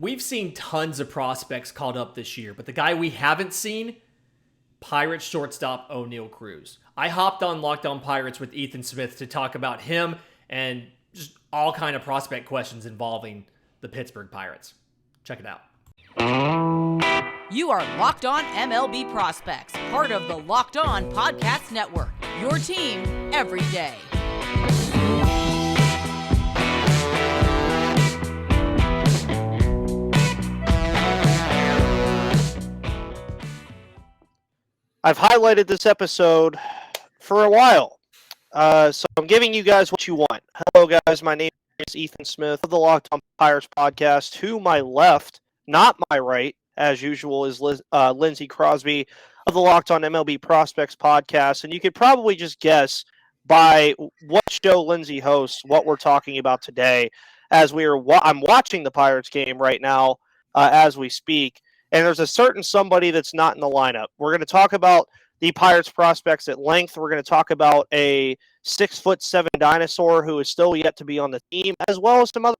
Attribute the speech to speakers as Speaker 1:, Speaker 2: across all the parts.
Speaker 1: we've seen tons of prospects called up this year, but the guy we haven't seen, Pirates shortstop ONEIL CRUZ. I hopped on LockedOn Pirates with Ethan Smith to talk about him and just all kind of prospect questions involving the Pittsburgh Pirates. Check it out.
Speaker 2: You are Locked On MLB Prospects, part of the Locked On Podcast Network, your team every day.
Speaker 3: I've highlighted this episode for a while, so I'm giving you guys what you want. Hello, guys. My name is Ethan Smith of the Locked On Pirates podcast. To my left, not my right, as usual, is Lindsey Crosby of the Locked On MLB Prospects Podcast. And you could probably just guess by what show Lindsey hosts what we're talking about today, as I'm watching the Pirates game right now as we speak. And there's a certain somebody that's not in the lineup. We're going to talk about the Pirates prospects at length. We're going to talk about a 6'7" dinosaur who is still yet to be on the team, as well as some other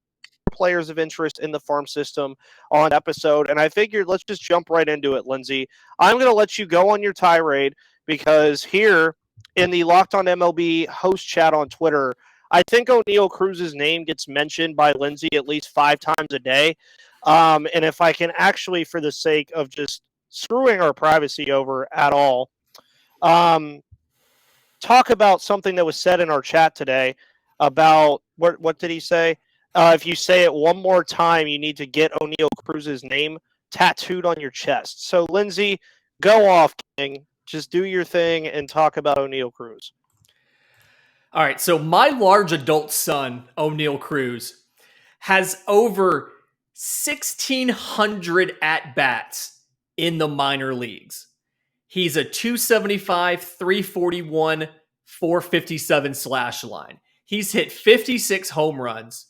Speaker 3: players of interest in the farm system on the episode. And I figured let's just jump right into it, Lindsey. I'm going to let you go on your tirade because here in the Locked On MLB host chat on Twitter, I think ONEIL Cruz's name gets mentioned by Lindsey at least 5 times a day. And if I can actually, for the sake of just screwing our privacy over at all, talk about something that was said in our chat today about, what did he say? If you say it one more time, you need to get ONEIL Cruz's name tattooed on your chest. So, Lindsey, go off, King. Just do your thing and talk about ONEIL Cruz.
Speaker 1: All right, so my large adult son, ONEIL Cruz, has over 1,600 at-bats in the minor leagues. He's a 275, 341, 457 slash line. He's hit 56 home runs.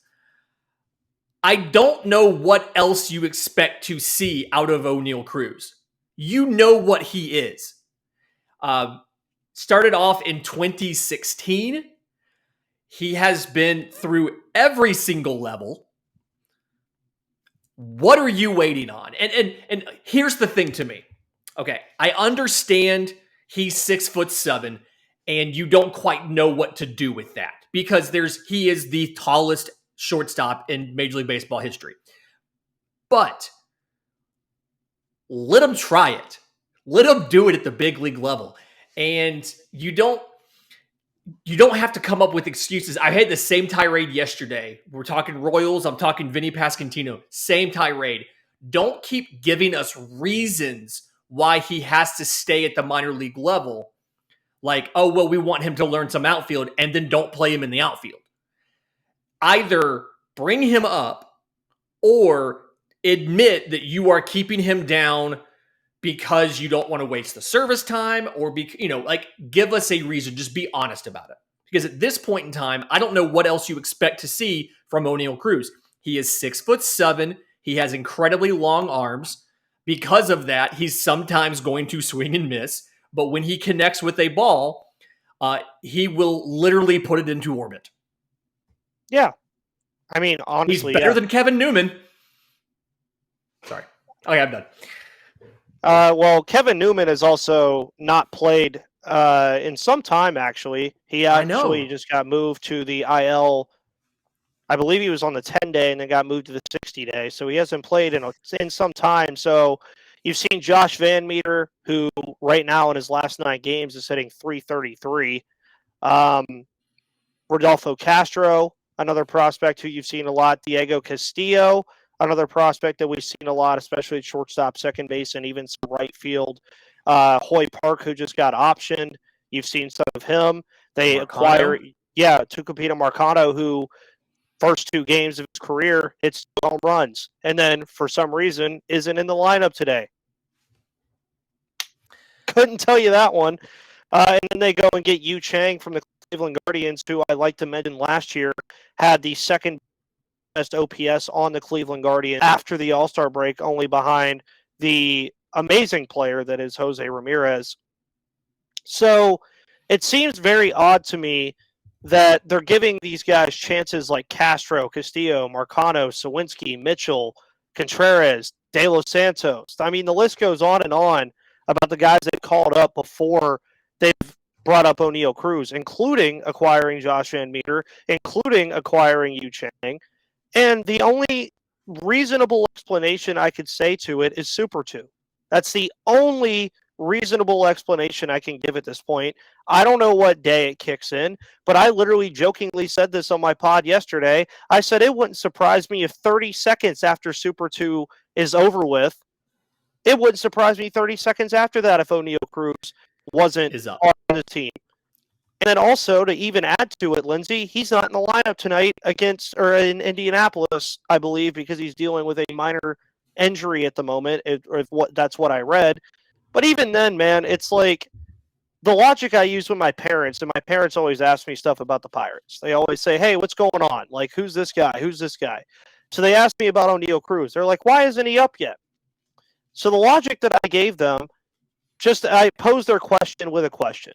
Speaker 1: I don't know what else you expect to see out of ONEIL Cruz. You know what he is. Started off in 2016. He has been through every single level. What are you waiting on? And here's the thing to me. Okay, I understand he's 6'7", and you don't quite know what to do with that because he is the tallest shortstop in Major League Baseball history. But let him try it. Let him do it at the big league level. And you don't have to come up with excuses. I had the same tirade yesterday. We're talking Royals. I'm talking Vinny Pasquantino. Same tirade. Don't keep giving us reasons why he has to stay at the minor league level. Like, oh, well, we want him to learn some outfield, and then don't play him in the outfield. Either bring him up or admit that you are keeping him down because you don't want to waste the service time or give us a reason. Just be honest about it. Because at this point in time, I don't know what else you expect to see from ONEIL Cruz. He is 6'7". He has incredibly long arms. Because of that, he's sometimes going to swing and miss. But when he connects with a ball, he will literally put it into orbit.
Speaker 3: Yeah. I mean, honestly,
Speaker 1: he's better than Kevin Newman. Sorry. Okay, I'm done.
Speaker 3: Well, Kevin Newman has also not played in some time, actually. He actually just got moved to the IL. I believe he was on the 10-day and then got moved to the 60-day. So he hasn't played in some time. So you've seen Josh Van Meter, who right now in his last 9 games is hitting .333. Rodolfo Castro, another prospect who you've seen a lot. Diego Castillo, another prospect that we've seen a lot, especially at shortstop, second base, and even some right field. Hoy Park, who just got optioned. You've seen some of him. They acquire, Tucupita Marcano, who first 2 games of his career hits 2 home runs, and then for some reason isn't in the lineup today. Couldn't tell you that one. And then they go and get Yu Chang from the Cleveland Guardians, who I like to mention last year had the second best OPS on the Cleveland Guardians after the All-Star break, only behind the amazing player that is Jose Ramirez. So it seems very odd to me that they're giving these guys chances like Castro, Castillo, Marcano, Sawinski, Mitchell, Contreras, De Los Santos. I mean, the list goes on and on about the guys they called up before they've brought up ONEIL Cruz, including acquiring Josh Van Meter, including acquiring Yu Chang. And the only reasonable explanation I could say to it is Super 2. That's the only reasonable explanation I can give at this point. I don't know what day it kicks in, but I literally jokingly said this on my pod yesterday. I said it wouldn't surprise me if 30 seconds after Super 2 is over with, it wouldn't surprise me 30 seconds after that if ONEIL Cruz wasn't on the team. And then also, to even add to it, Lindsay, he's not in the lineup tonight in Indianapolis, I believe, because he's dealing with a minor injury at the moment, that's what I read. But even then, man, it's like the logic I use with my parents, and my parents always ask me stuff about the Pirates. They always say, hey, what's going on? Like, who's this guy? Who's this guy? So they asked me about ONEIL Cruz. They're like, why isn't he up yet? So the logic that I gave them, I posed their question with a question.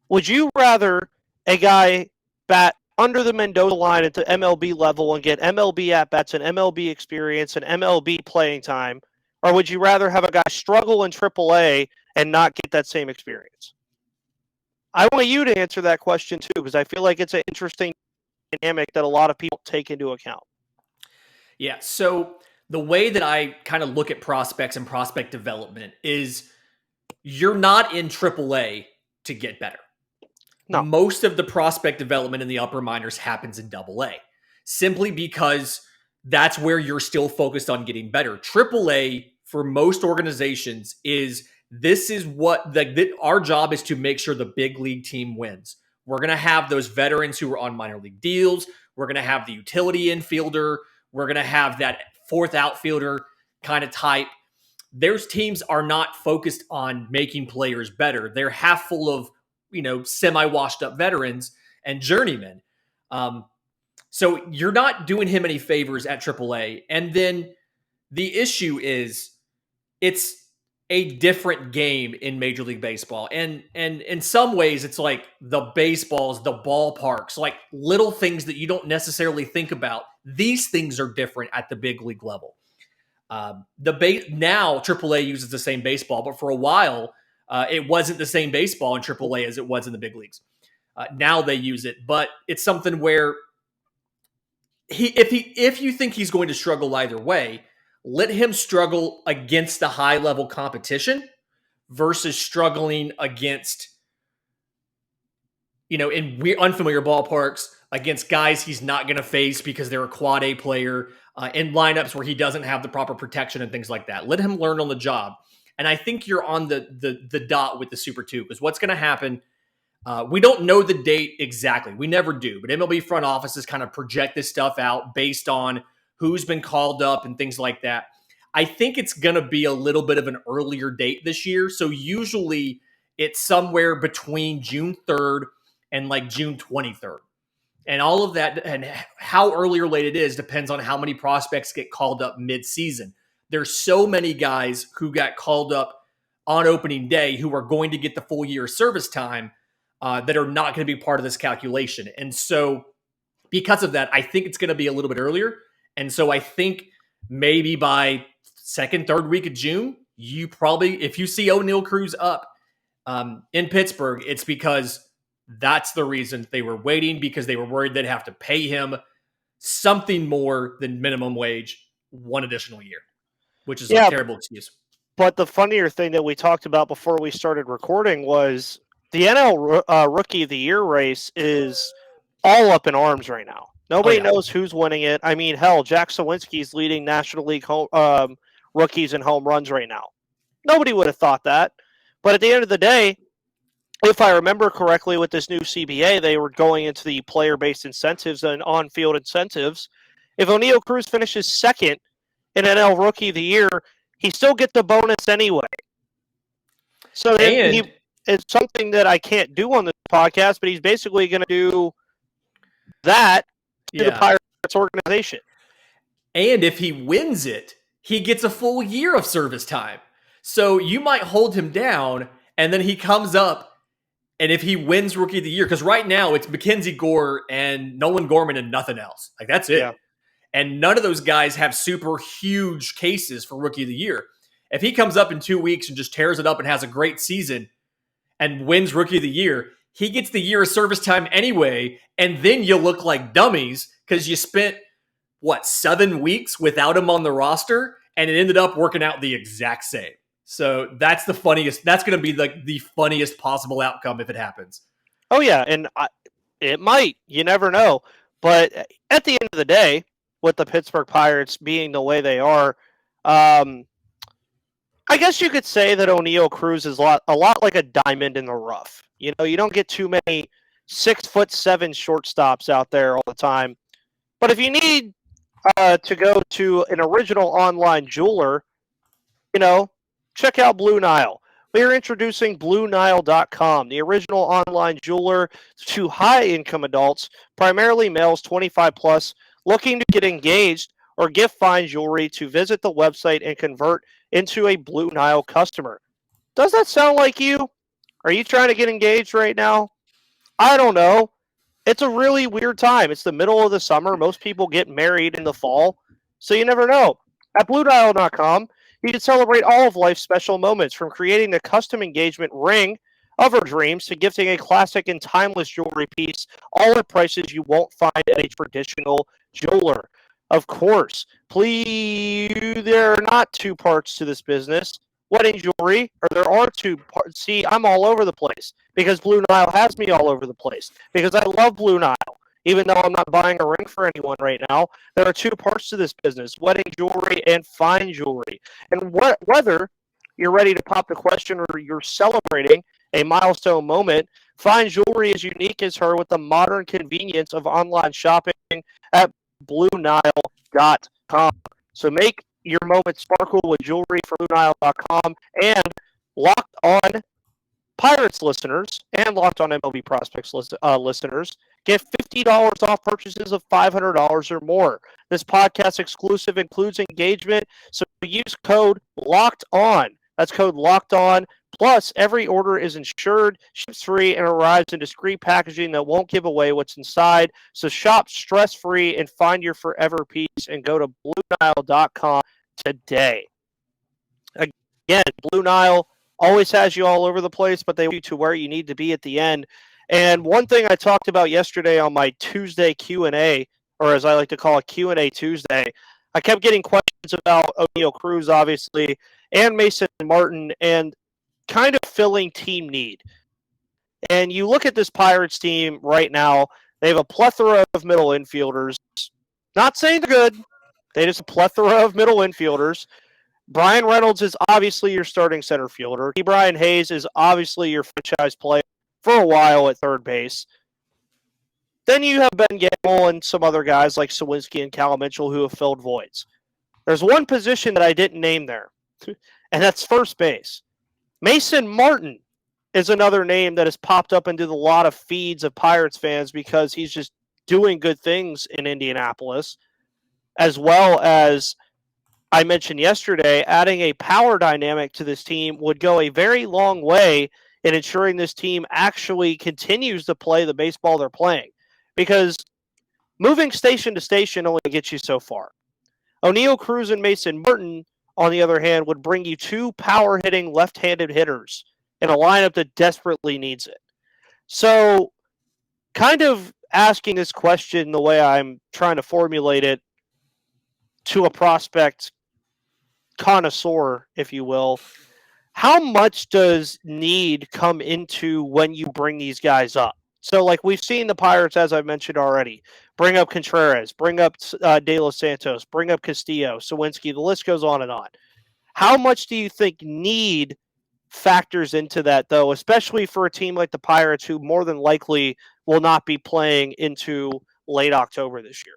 Speaker 3: Would you rather a guy bat under the Mendoza line at the MLB level and get MLB at-bats and MLB experience and MLB playing time, or would you rather have a guy struggle in AAA and not get that same experience? I want you to answer that question too, because I feel like it's an interesting dynamic that a lot of people take into account.
Speaker 1: Yeah, so the way that I kind of look at prospects and prospect development is you're not in AAA to get better. No. Most of the prospect development in the upper minors happens in AA, simply because that's where you're still focused on getting better. AAA for most organizations our job is to make sure the big league team wins. We're going to have those veterans who are on minor league deals. We're going to have the utility infielder. We're going to have that fourth outfielder kind of type. Those teams are not focused on making players better. They're half full of semi-washed up veterans and journeymen. So you're not doing him any favors at AAA. And then the issue is it's a different game in Major League Baseball. And in some ways, it's like the baseballs, the ballparks, like little things that you don't necessarily think about. These things are different at the big league level. Now AAA uses the same baseball, but for a while, it wasn't the same baseball in AAA as it was in the big leagues. Now they use it, but it's something where if you think he's going to struggle either way, let him struggle against the high-level competition versus struggling against, in unfamiliar ballparks against guys he's not going to face because they're a quad A player, in lineups where he doesn't have the proper protection and things like that. Let him learn on the job. And I think you're on the dot with the Super 2, because what's going to happen, we don't know the date exactly. We never do. But MLB front offices kind of project this stuff out based on who's been called up and things like that. I think it's going to be a little bit of an earlier date this year. So usually it's somewhere between June 3rd and like June 23rd. And all of that, and how early or late it is, depends on how many prospects get called up mid-season. There's so many guys who got called up on opening day who are going to get the full year of service time that are not going to be part of this calculation. And so because of that, I think it's going to be a little bit earlier. And so I think maybe by second, third week of June, you probably, if you see ONEIL Cruz up in Pittsburgh, it's because that's the reason they were waiting, because they were worried they'd have to pay him something more than minimum wage one additional year, which is a terrible excuse.
Speaker 3: But the funnier thing that we talked about before we started recording was the NL Rookie of the Year race is all up in arms right now. Nobody knows who's winning it. I mean, hell, Jack Sawinski's leading National League rookies in home runs right now. Nobody would have thought that. But at the end of the day, if I remember correctly, with this new CBA, they were going into the player-based incentives and on-field incentives. If ONEIL Cruz finishes second in NL Rookie of the Year, he still gets the bonus anyway. So it's something that I can't do on this podcast, but he's basically going to do that to the Pirates organization.
Speaker 1: And if he wins it, he gets a full year of service time. So you might hold him down, and then he comes up, and if he wins Rookie of the Year, because right now it's Mackenzie Gore and Nolan Gorman and nothing else. Like, that's it. Yeah. And none of those guys have super huge cases for Rookie of the Year. If he comes up in 2 weeks and just tears it up and has a great season and wins Rookie of the Year, he gets the year of service time anyway, and then you look like dummies because you spent, 7 weeks without him on the roster, and it ended up working out the exact same. So that's the funniest. That's going to be the funniest possible outcome if it happens.
Speaker 3: Oh, yeah, and it might. You never know. But at the end of the day, with the Pittsburgh Pirates being the way they are, I guess you could say that ONEIL Cruz is a lot like a diamond in the rough. You know, you don't get too many 6'7" shortstops out there all the time. But if you need to go to an original online jeweler, check out Blue Nile. We are introducing BlueNile.com, the original online jeweler to high-income adults, primarily males 25 plus, looking to get engaged or gift fine jewelry to visit the website and convert into a Blue Nile customer. Does that sound like you? Are you trying to get engaged right now? I don't know. It's a really weird time. It's the middle of the summer. Most people get married in the fall, so you never know. At BlueNile.com, you can celebrate all of life's special moments, from creating the custom engagement ring of our dreams to gifting a classic and timeless jewelry piece, all at prices you won't find at a traditional jeweler. Of course, please, there are not two parts to this business. Wedding jewelry, or there are two parts. See, I'm all over the place because Blue Nile has me all over the place because I love Blue Nile. Even though I'm not buying a ring for anyone right now, there are two parts to this business: wedding jewelry and fine jewelry. And whether you're ready to pop the question or you're celebrating a milestone moment, fine jewelry is unique as her with the modern convenience of online shopping at BlueNile.com. So make your moment sparkle with jewelry from BlueNile.com. And Locked On Pirates listeners and Locked On MLB Prospects listeners get $50 off purchases of $500 or more. This podcast exclusive includes engagement, so use code Locked On. That's code Locked On. Plus, every order is insured, ships free, and arrives in discreet packaging that won't give away what's inside. So shop stress-free and find your forever peace, and go to BlueNile.com today. Again, Blue Nile always has you all over the place, but they want you to where you need to be at the end. And one thing I talked about yesterday on my Tuesday Q&A, or as I like to call it, Q&A Tuesday, I kept getting questions about ONEIL Cruz, obviously, and Mason Martin, and kind of filling team need. And you look at this Pirates team right now, they have a plethora of middle infielders. Not saying they're good. They just a plethora of middle infielders. Brian Reynolds is obviously your starting center fielder. Brian Hayes is obviously your franchise player for a while at third base. Then you have Ben Gamble and some other guys like Sawinski and Cal Mitchell who have filled voids. There's one position that I didn't name there, and that's first base. Mason Martin is another name that has popped up into a lot of feeds of Pirates fans because he's just doing good things in Indianapolis, as well as I mentioned yesterday, adding a power dynamic to this team would go a very long way in ensuring this team actually continues to play the baseball they're playing. Because moving station to station only gets you so far. ONEIL Cruz and Mason Martin, on the other hand, would bring you two power-hitting left-handed hitters in a lineup that desperately needs it. So, kind of asking this question the way I'm trying to formulate it to a prospect connoisseur, if you will, how much does need come into when you bring these guys up? So, like we've seen the Pirates, as I mentioned already, bring up Contreras, bring up De Los Santos, bring up Castillo, Sawinski, the list goes on and on. How much do you think need factors into that, though, especially for a team like the Pirates who more than likely will not be playing into late October this year?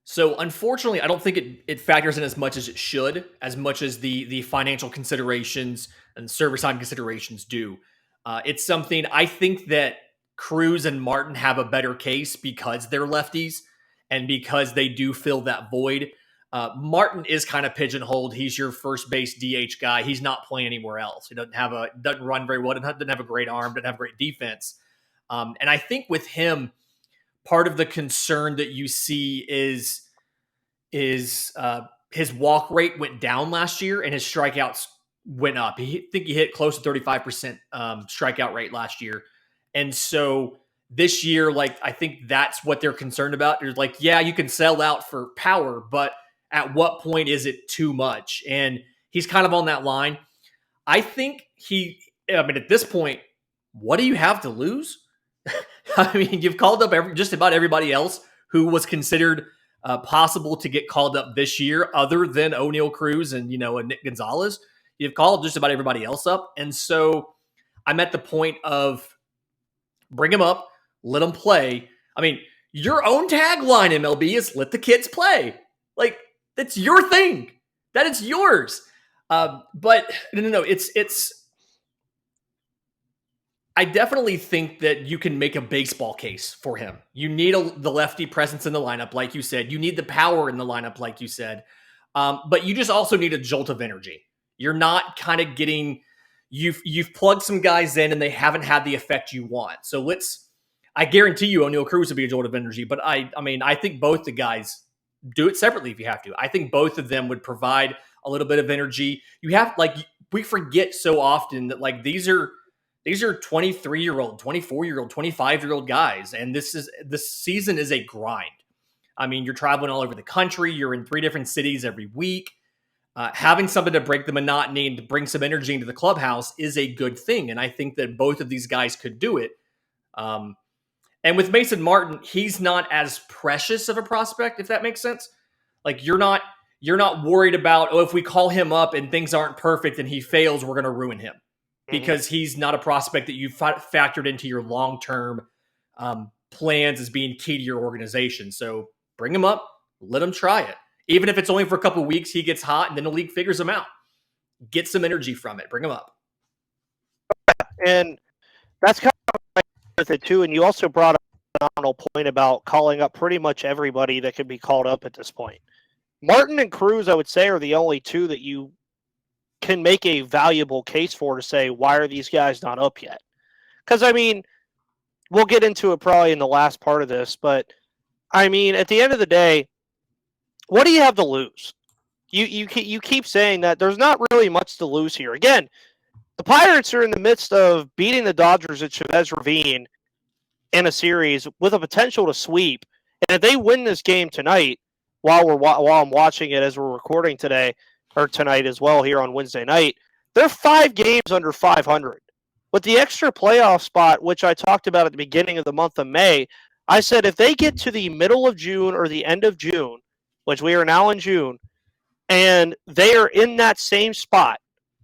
Speaker 1: So, unfortunately, I don't think it factors in as much as it should, as much as the financial considerations and service time considerations do. It's something I think that Cruz and Martin have a better case because they're lefties and because they do fill that void. Martin is kind of pigeonholed. He's your first base DH guy. He's not playing anywhere else. He doesn't run very well. Doesn't have a great arm. Doesn't have great defense. And I think with him, part of the concern that you see is his walk rate went down last year and his strikeouts went up. I think he hit close to 35% strikeout rate last year. And so this year, like, I think that's what they're concerned about. They're like, yeah, you can sell out for power, but at what point is it too much? And he's kind of on that line. I think at this point, what do you have to lose? I mean, you've called up just about everybody else who was considered possible to get called up this year, other than ONEIL Cruz and, and Nick Gonzalez. You've called just about everybody else up. And so I'm at the point of bring them up, let them play. I mean, your own tagline, MLB, is let the kids play. Like, that's your thing. That is yours. But no, it's I definitely think that you can make a baseball case for him. You need the lefty presence in the lineup, like you said. You need the power in the lineup, like you said. But you just also need a jolt of energy. You're not kind of getting you've plugged some guys in and they haven't had the effect you want. So I guarantee you ONEIL Cruz will be a jolt of energy. But I think both the guys do it separately if you have to. I think both of them would provide a little bit of energy. We forget so often that these are 23-year-old, 24-year-old, 25-year-old guys. And this season is a grind. I mean, you're traveling all over the country. You're in 3 different cities every week. Having something to break the monotony and to bring some energy into the clubhouse is a good thing. And I think that both of these guys could do it. And with Mason Martin, he's not as precious of a prospect, if that makes sense. Like, you're not worried about, if we call him up and things aren't perfect and he fails, we're going to ruin him. Because he's not a prospect that you've factored into your long-term plans as being key to your organization. So bring him up, let him try it. Even if it's only for a couple of weeks, he gets hot, and then the league figures him out. Get some energy from it. Bring him up.
Speaker 3: And that's kind of right with it, too. And you also brought up a phenomenal point about calling up pretty much everybody that could be called up at this point. Martin and Cruz, I would say, are the only 2 that you can make a valuable case for to say, why are these guys not up yet? Because, I mean, we'll get into it probably in the last part of this, but, I mean, at the end of the day, what do you have to lose? You keep saying that there's not really much to lose here. Again, the Pirates are in the midst of beating the Dodgers at Chavez Ravine in a series with a potential to sweep. And if they win this game tonight, while I'm watching it as we're recording today, or tonight as well here on Wednesday night, they're 5 games under 500. With the extra playoff spot, which I talked about at the beginning of the month of May, I said if they get to the middle of June or the end of June, which we are now in June, and they are in that same spot,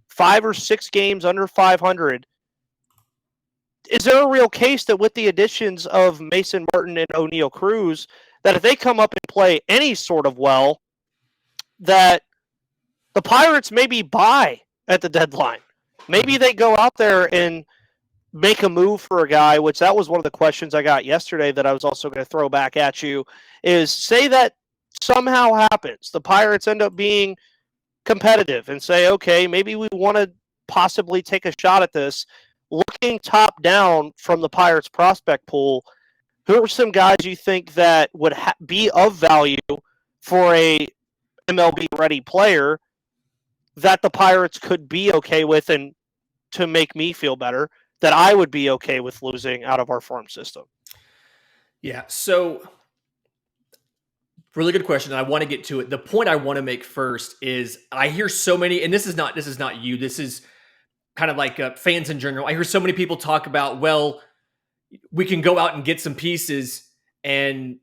Speaker 3: 5 or 6 games under 500, is there a real case that with the additions of Mason Martin and ONEIL Cruz, that if they come up and play any sort of well, that the Pirates maybe buy at the deadline? Maybe they go out there and make a move for a guy, which that was one of the questions I got yesterday that I was also going to throw back at you, is say that somehow happens. The Pirates end up being competitive and say, okay, maybe we want to possibly take a shot at this. Looking top down from the Pirates prospect pool, who are some guys you think that would be of value for a MLB-ready player that the Pirates could be okay with, and to make me feel better, that I would be okay with losing out of our farm system?
Speaker 1: Yeah, so really good question. I want to get to it. The point I want to make first is I hear so many, and this is not you. This is kind of like fans in general. I hear so many people talk about, well, we can go out and get some pieces, and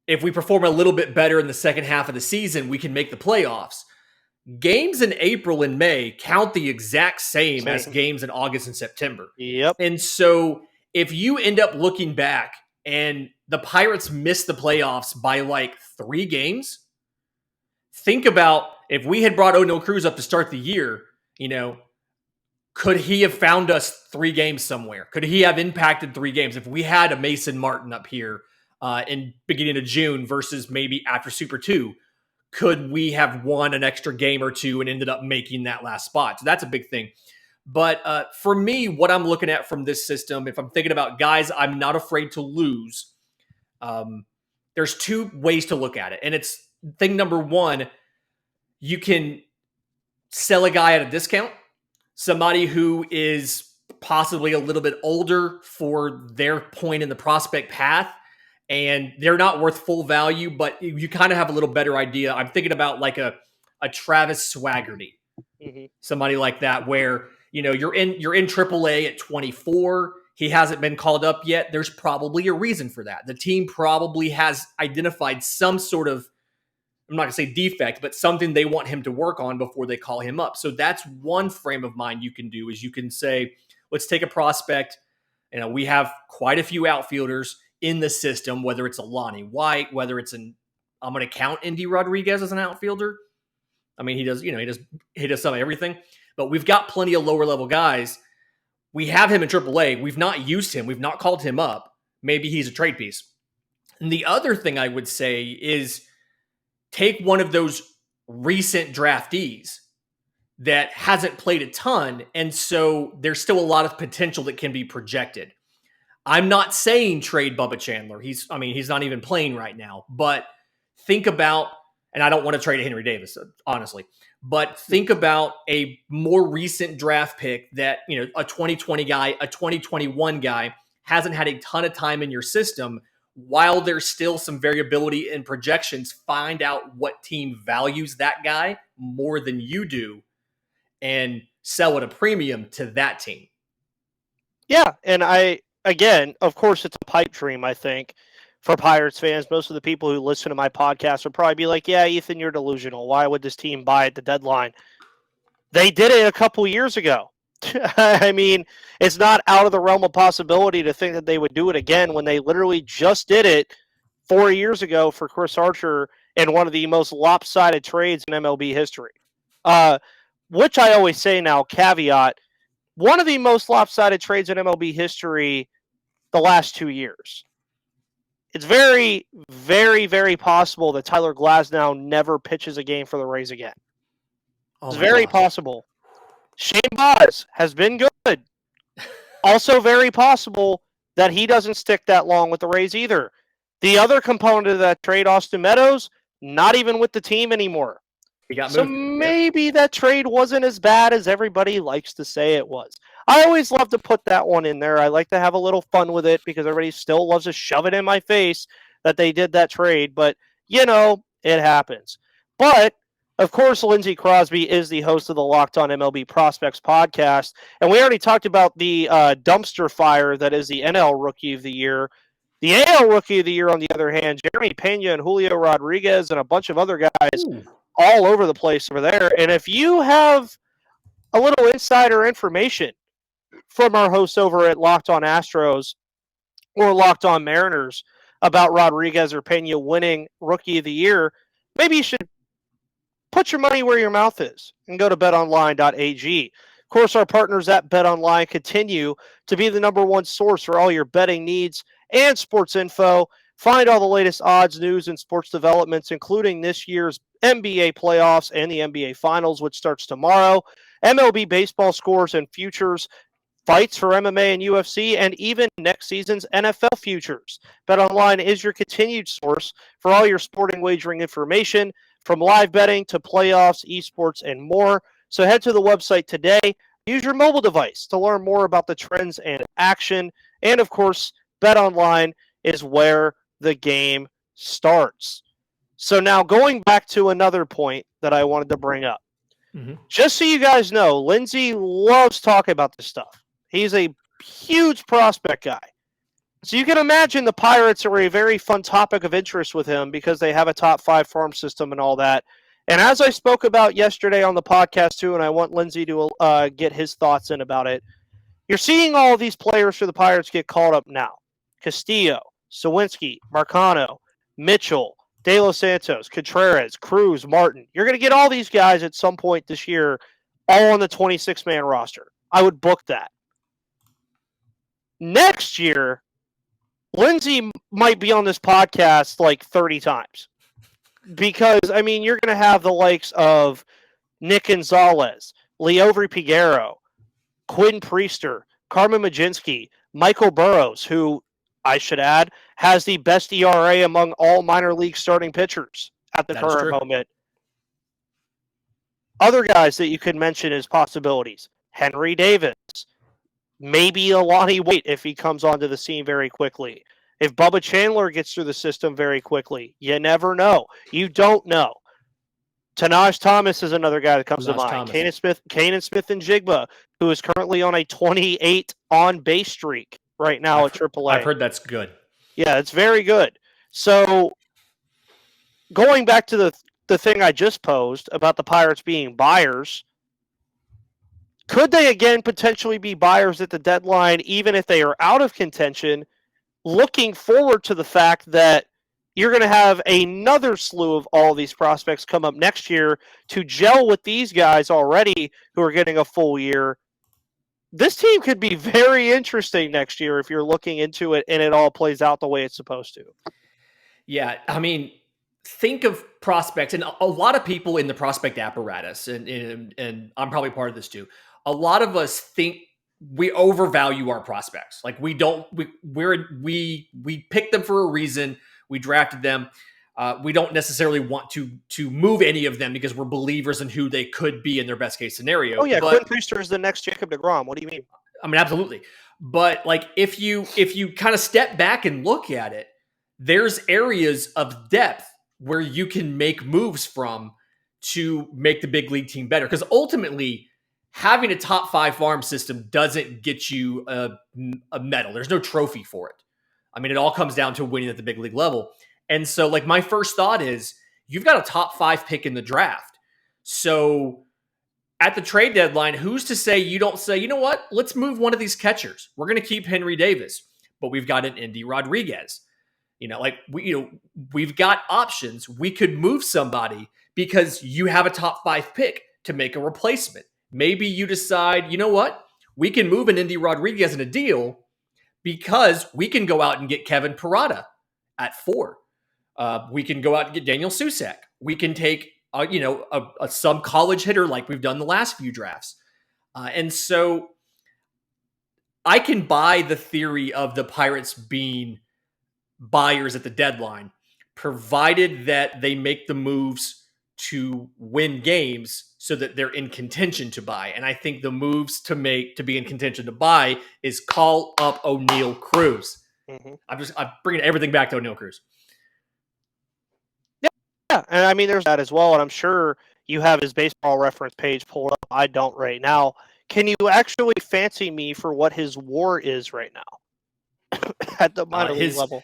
Speaker 1: if we perform a little bit better in the second half of the season, we can make the playoffs. Games in April and May count the exact same as games in August and September.
Speaker 3: Yep.
Speaker 1: And so if you end up looking back and the Pirates miss the playoffs by like 3 games, think about if we had brought ONEIL Cruz up to start the year, could he have found us 3 games somewhere? Could he have impacted 3 games if we had a Mason Martin up here in beginning of June versus maybe after Super 2? Could we have won an extra game or 2 and ended up making that last spot? So that's a big thing. But for me, what I'm looking at from this system, if I'm thinking about guys I'm not afraid to lose, there's 2 ways to look at it. And it's thing number one, you can sell a guy at a discount, somebody who is possibly a little bit older for their point in the prospect path, and they're not worth full value, but you kind of have a little better idea. I'm thinking about like a Travis Swaggerty, somebody like that, where you're in AAA at 24. He hasn't been called up yet. There's probably a reason for that. The team probably has identified some sort of, I'm not going to say defect, but something they want him to work on before they call him up. So that's one frame of mind you can do, is you can say, let's take a prospect. We have quite a few outfielders in the system, whether it's a Lonnie White, whether it's I'm going to count Indy Rodriguez as an outfielder. I mean, he does some of everything, but we've got plenty of lower level guys. We have him in AAA. We've not used him. We've not called him up. Maybe he's a trade piece. And the other thing I would say is take one of those recent draftees that hasn't played a ton, and so there's still a lot of potential that can be projected. I'm not saying trade Bubba Chandler. He's not even playing right now. But think about, and I don't want to trade Henry Davis, honestly, but think about a more recent draft pick that, a 2020 guy, a 2021 guy, hasn't had a ton of time in your system. While there's still some variability in projections, find out what team values that guy more than you do and sell at a premium to that team.
Speaker 3: Yeah, and again, of course, it's a pipe dream, I think, for Pirates fans. Most of the people who listen to my podcast would probably be like, yeah, Ethan, you're delusional. Why would this team buy at the deadline? They did it a couple years ago. I mean, it's not out of the realm of possibility to think that they would do it again when they literally just did it 4 years ago for Chris Archer in one of the most lopsided trades in MLB history. Which I always say now, caveat, one of the most lopsided trades in MLB history the last 2 years. It's very, very, very possible that Tyler Glasnow never pitches a game for the Rays again. It's very possible. Shane Baz has been good. Also very possible that he doesn't stick that long with the Rays either. The other component of that trade, Austin Meadows, not even with the team anymore. So maybe that trade wasn't as bad as everybody likes to say it was. I always love to put that one in there. I like to have a little fun with it because everybody still loves to shove it in my face that they did that trade. But, it happens. But, of course, Lindsey Crosby is the host of the Locked On MLB Prospects Podcast. And we already talked about the dumpster fire that is the NL Rookie of the Year. The AL Rookie of the Year, on the other hand, Jeremy Pena and Julio Rodriguez and a bunch of other guys all over the place over there. And if you have a little insider information from our hosts over at Locked On Astros or Locked On Mariners about Rodriguez or Pena winning Rookie of the Year, maybe you should put your money where your mouth is and go to betonline.ag. Of course, our partners at BetOnline continue to be the number one source for all your betting needs and sports info. Find all the latest odds, news, and sports developments, including this year's NBA playoffs and the NBA Finals, which starts tomorrow, MLB baseball scores and futures, fights for MMA and UFC, and even next season's NFL futures. BetOnline is your continued source for all your sporting wagering information, from live betting to playoffs, esports, and more. So head to the website today. Use your mobile device to learn more about the trends and action. And, of course, BetOnline is where the game starts. So now going back to another point that I wanted to bring up. Just so you guys know, Lindsey loves talking about this stuff. He's a huge prospect guy. So you can imagine the Pirates are a very fun topic of interest with him because they have a top 5 farm system and all that. And as I spoke about yesterday on the podcast too, and I want Lindsey to get his thoughts in about it, you're seeing all of these players for the Pirates get called up now. Castillo, Sawinski, Marcano, Mitchell, De Los Santos, Contreras, Cruz, Martin. You're going to get all these guys at some point this year all on the 26-man roster. I would book that. Next year, Lindsey might be on this podcast like 30 times. Because, you're going to have the likes of Nick Gonzalez, Leovry Piguero, Quinn Priester, Carmen Mlodzinski, Michael Burrows, who, I should add, has the best ERA among all minor league starting pitchers at the
Speaker 1: That is
Speaker 3: current
Speaker 1: true.
Speaker 3: moment. Other guys that you could mention as possibilities. Henry Davis. Maybe Alani Wait if he comes onto the scene very quickly. If Bubba Chandler gets through the system very quickly. You never know. You don't know. Tanaj Thomas is another guy that comes to mind. Kanan Smith and Jigba, who is currently on a 28 on-base streak right now at AAA.
Speaker 1: I've heard that's good.
Speaker 3: Yeah, it's very good. So going back to the thing I just posed about the Pirates being buyers, could they again potentially be buyers at the deadline even if they are out of contention, looking forward to the fact that you're going to have another slew of all these prospects come up next year to gel with these guys already who are getting a full year? This team could be very interesting next year if you're looking into it and it all plays out the way it's supposed to.
Speaker 1: Yeah, I mean, think of prospects, and a lot of people in the prospect apparatus, and I'm probably part of this too. A lot of us think we overvalue our prospects. Like we picked them for a reason. We drafted them. We don't necessarily want to move any of them because we're believers in who they could be in their best case scenario.
Speaker 3: Oh yeah, Quinn Priester is the next Jacob deGrom. What do you mean?
Speaker 1: I mean, absolutely. But like if you kind of step back and look at it, there's areas of depth where you can make moves from to make the big league team better. Because ultimately, having a top 5 farm system doesn't get you a medal. There's no trophy for it. I mean, it all comes down to winning at the big league level. And so, like, my first thought is you've got a top 5 pick in the draft. So at the trade deadline, who's to say you don't say, you know what, let's move one of these catchers. We're going to keep Henry Davis, but we've got an Endy Rodriguez. We've got options. We could move somebody because you have a top 5 pick to make a replacement. Maybe you decide, you know what, we can move an Endy Rodriguez in a deal because we can go out and get Kevin Parada at 4. We can go out and get Daniel Susak. We can take, some college hitter like we've done the last few drafts. And so I can buy the theory of the Pirates being buyers at the deadline, provided that they make the moves to win games so that they're in contention to buy. And I think the moves to make to be in contention to buy is call up ONEIL Cruz. Mm-hmm. I'm bringing everything back to ONEIL Cruz.
Speaker 3: Yeah, and I mean, there's that as well, and I'm sure you have his baseball reference page pulled up. I don't right now. Can you actually fancy me for what his WAR is right now at the minor league level?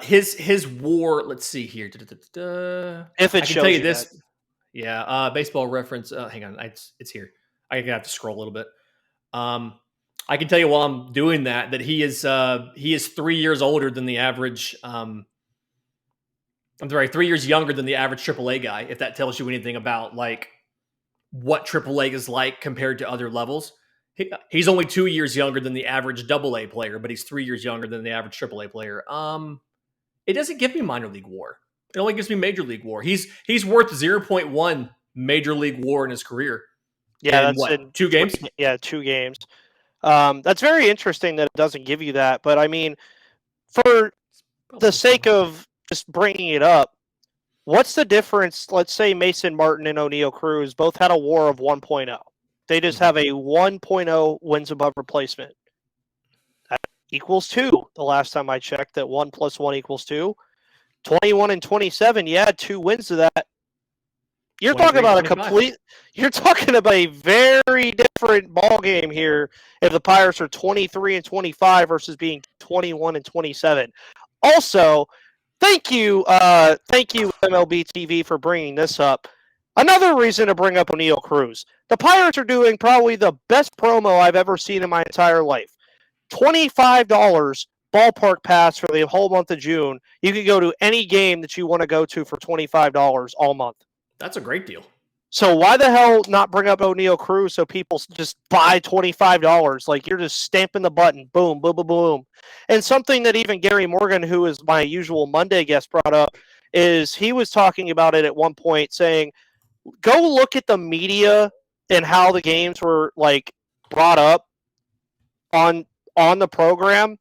Speaker 1: His WAR. Let's see here.
Speaker 3: If it shows tell you
Speaker 1: this,
Speaker 3: that.
Speaker 1: Yeah. Baseball reference. Hang on, it's here. I'm gonna have to scroll a little bit. I can tell you while I'm doing that he is 3 years older than the average. I'm sorry, 3 years younger than the average AAA guy, if that tells you anything about like what AAA is like compared to other levels. He's only 2 years younger than the average AA player, but he's 3 years younger than the average AAA player. It doesn't give me minor league WAR. It only gives me major league WAR. He's worth 0.1 major league WAR in his career.
Speaker 3: Yeah,
Speaker 1: that's in 2 games?
Speaker 3: Yeah, 2 games. That's very interesting that it doesn't give you that, but I mean, for the sake of just bringing it up, what's the difference? Let's say Mason Martin and ONEIL Cruz both had a WAR of 1.0. They just have a 1.0 wins above replacement. That equals 2. The last time I checked, that 1 + 1 = 2. 21 and 27, you add 2 wins to that. You're talking about 25. You're talking about a very different ball game here if the Pirates are 23 and 25 versus being 21 and 27. Also, thank you MLB TV for bringing this up. Another reason to bring up ONEIL Cruz. The Pirates are doing probably the best promo I've ever seen in my entire life. $25 ballpark pass for the whole month of June. You can go to any game that you want to go to for $25 all month.
Speaker 1: That's a great deal.
Speaker 3: So why the hell not bring up ONEIL Cruz so people just buy $25? Like, you're just stamping the button. Boom, boom, boom, boom. And something that even Gary Morgan, who is my usual Monday guest, brought up is he was talking about it at one point, saying, go look at the media and how the games were, like, brought up on the program,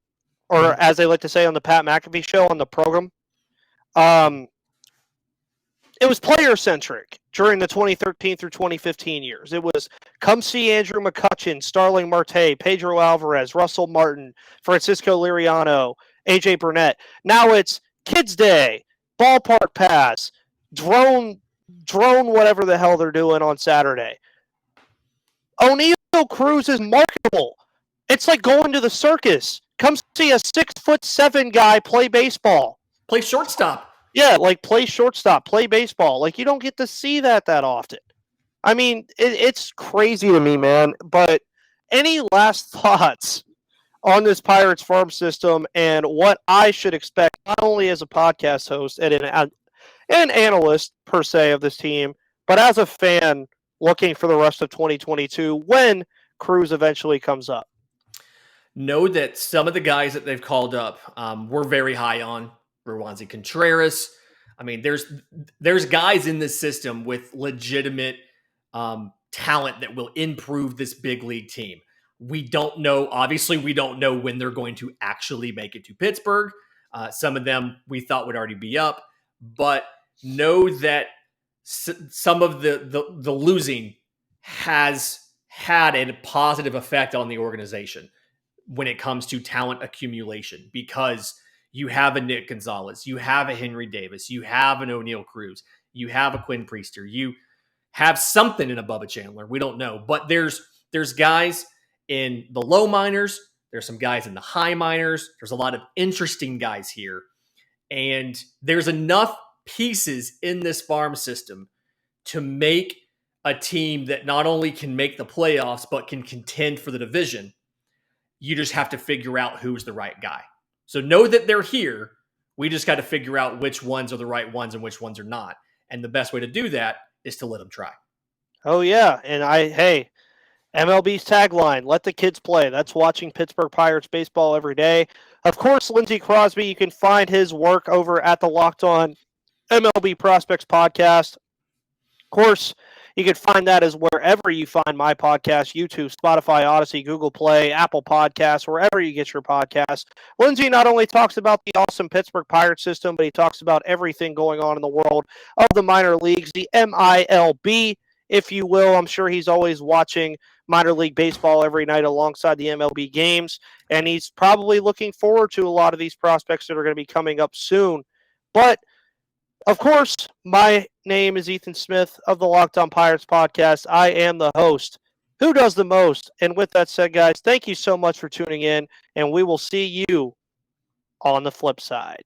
Speaker 3: or as they like to say on the Pat McAfee show, on the program. it was player-centric during the 2013 through 2015 years. It was come see Andrew McCutchen, Starling Marte, Pedro Alvarez, Russell Martin, Francisco Liriano, AJ Burnett. Now it's Kids Day, Ballpark Pass, drone whatever the hell they're doing on Saturday. ONEIL Cruz is marketable. It's like going to the circus. Come see a 6'7" guy play baseball.
Speaker 1: Play shortstop.
Speaker 3: Yeah, like play shortstop, play baseball. Like you don't get to see that often. I mean, it's crazy to me, man. But any last thoughts on this Pirates farm system and what I should expect, not only as a podcast host and an analyst per se of this team, but as a fan looking for the rest of 2022 when Cruz eventually comes up?
Speaker 1: Know that some of the guys that they've called up, we're very high on. Roansy Contreras. I mean, there's guys in this system with legitimate talent that will improve this big league team. We don't know. Obviously, we don't know when they're going to actually make it to Pittsburgh. Some of them we thought would already be up, but know that some of the losing has had a positive effect on the organization when it comes to talent accumulation, because you have a Nick Gonzalez, you have a Henry Davis, you have an ONEIL Cruz, you have a Quinn Priester, you have something in a Bubba Chandler. We don't know, but there's guys in the low minors. There's some guys in the high minors. There's a lot of interesting guys here, and there's enough pieces in this farm system to make a team that not only can make the playoffs, but can contend for the division. You just have to figure out who's the right guy. So know that they're here. We just got to figure out which ones are the right ones and which ones are not. And the best way to do that is to let them try.
Speaker 3: Oh, yeah. And MLB's tagline, let the kids play. That's watching Pittsburgh Pirates baseball every day. Of course, Lindsey Crosby, you can find his work over at the LockedOn MLB Prospects Podcast. Of course, you can find that as wherever you find my podcast, YouTube, Spotify, Odyssey, Google Play, Apple Podcasts, wherever you get your podcasts. Lindsey not only talks about the awesome Pittsburgh Pirates system, but he talks about everything going on in the world of the minor leagues, the MILB, if you will. I'm sure he's always watching minor league baseball every night alongside the MLB games, and he's probably looking forward to a lot of these prospects that are going to be coming up soon. But of course, my name is Ethan Smith of the Locked On Pirates podcast. I am the host who does the most. And with that said, guys, thank you so much for tuning in, and we will see you on the flip side.